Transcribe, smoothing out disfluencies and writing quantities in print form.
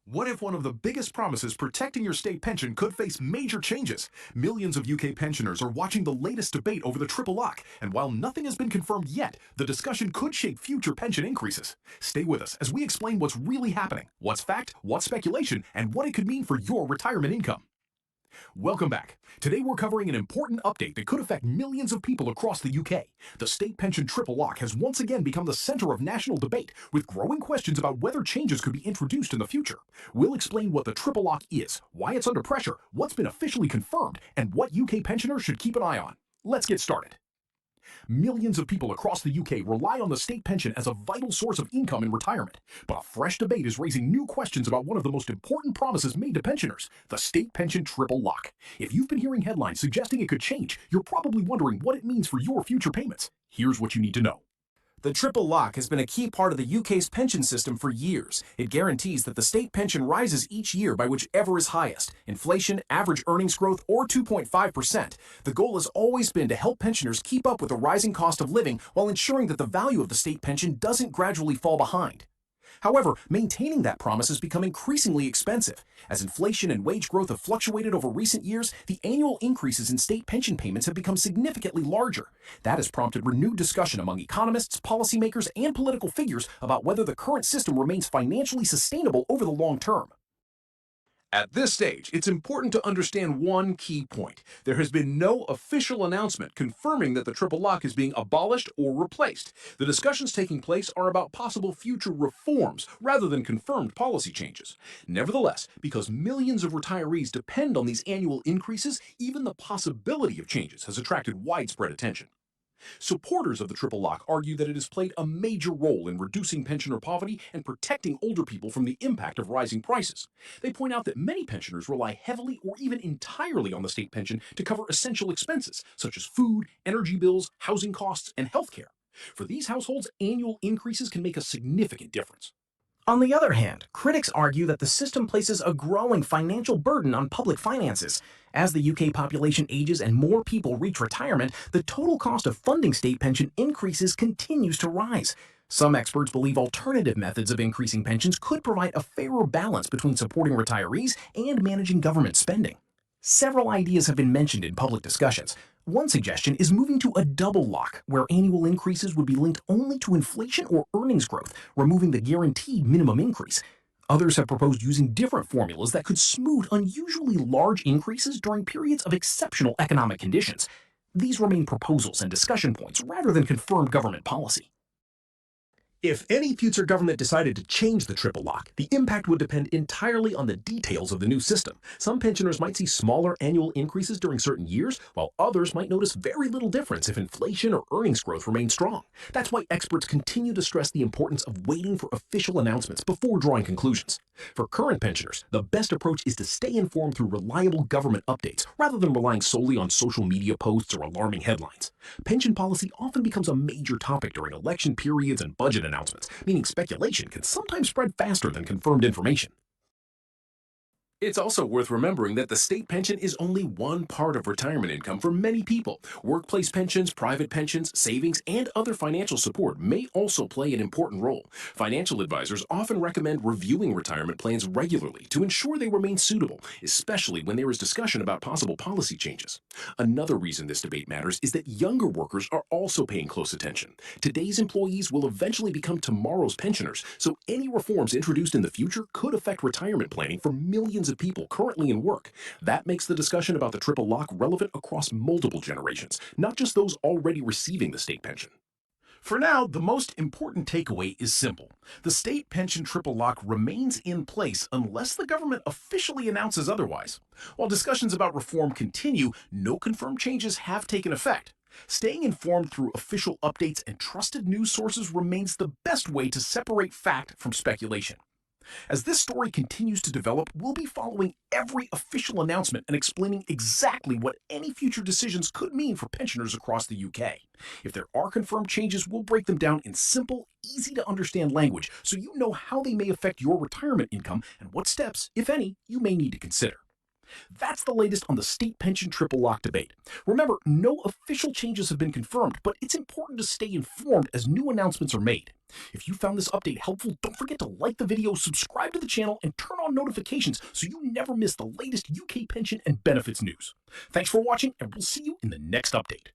What if one of the biggest promises protecting your state pension could face major changes? Millions of UK pensioners are watching the latest debate over the triple lock, and while nothing has been confirmed yet, the discussion could shape future pension increases. Stay with us as we explain what's really happening, what's fact, what's speculation, and what it could mean for your retirement income. Welcome back. Today we're covering an important update that could affect millions of people across the UK. The state pension triple lock has once again become the center of national debate, with growing questions about whether changes could be introduced in the future. We'll explain what the triple lock is, why it's under pressure, what's been officially confirmed, and what UK pensioners should keep an eye on. Let's get started. Millions of people across the UK rely on the state pension as a vital source of income in retirement. But a fresh debate is raising new questions about one of the most important promises made to pensioners, the state pension triple lock. If you've been hearing headlines suggesting it could change, you're probably wondering what it means for your future payments. Here's what you need to know. The triple lock has been a key part of the UK's pension system for years. It guarantees that the state pension rises each year by whichever is highest, inflation, average earnings growth, or 2.5%. The goal has always been to help pensioners keep up with the rising cost of living while ensuring that the value of the state pension doesn't gradually fall behind. However, maintaining that promise has become increasingly expensive. As inflation and wage growth have fluctuated over recent years, the annual increases in state pension payments have become significantly larger. That has prompted renewed discussion among economists, policymakers, and political figures about whether the current system remains financially sustainable over the long term. At this stage, it's important to understand one key point. There has been no official announcement confirming that the triple lock is being abolished or replaced. The discussions taking place are about possible future reforms rather than confirmed policy changes. Nevertheless, because millions of retirees depend on these annual increases, even the possibility of changes has attracted widespread attention. Supporters of the triple lock argue that it has played a major role in reducing pensioner poverty and protecting older people from the impact of rising prices. They point out that many pensioners rely heavily or even entirely on the state pension to cover essential expenses such as food, energy bills, housing costs, and healthcare. For these households, annual increases can make a significant difference. On the other hand, critics argue that the system places a growing financial burden on public finances. As the UK population ages and more people reach retirement, the total cost of funding state pension increases continues to rise. Some experts believe alternative methods of increasing pensions could provide a fairer balance between supporting retirees and managing government spending. Several ideas have been mentioned in public discussions. One suggestion is moving to a double lock, where annual increases would be linked only to inflation or earnings growth, removing the guaranteed minimum increase. Others have proposed using different formulas that could smooth unusually large increases during periods of exceptional economic conditions. These remain proposals and discussion points rather than confirmed government policy. If any future government decided to change the triple lock, the impact would depend entirely on the details of the new system. Some pensioners might see smaller annual increases during certain years, while others might notice very little difference if inflation or earnings growth remain strong. That's why experts continue to stress the importance of waiting for official announcements before drawing conclusions. For current pensioners, the best approach is to stay informed through reliable government updates, rather than relying solely on social media posts or alarming headlines. Pension policy often becomes a major topic during election periods and budget announcements, meaning speculation can sometimes spread faster than confirmed information. It's also worth remembering that the state pension is only one part of retirement income for many people. Workplace pensions, private pensions, savings, and other financial support may also play an important role. Financial advisors often recommend reviewing retirement plans regularly to ensure they remain suitable, especially when there is discussion about possible policy changes. Another reason this debate matters is that younger workers are also paying close attention. Today's employees will eventually become tomorrow's pensioners, so any reforms introduced in the future could affect retirement planning for millions of people currently in work. That makes the discussion about the triple lock relevant across multiple generations, not just those already receiving the state pension. For now, the most important takeaway is simple. The state pension triple lock remains in place unless the government officially announces otherwise. While discussions about reform continue, no confirmed changes have taken effect. Staying informed through official updates and trusted news sources remains the best way to separate fact from speculation. As this story continues to develop, we'll be following every official announcement and explaining exactly what any future decisions could mean for pensioners across the UK. If there are confirmed changes, we'll break them down in simple, easy-to-understand language so you know how they may affect your retirement income and what steps, if any, you may need to consider. That's the latest on the state pension triple lock debate. Remember, no official changes have been confirmed, but it's important to stay informed as new announcements are made. If you found this update helpful, don't forget to like the video, subscribe to the channel, and turn on notifications so you never miss the latest UK pension and benefits news. Thanks for watching, and we'll see you in the next update.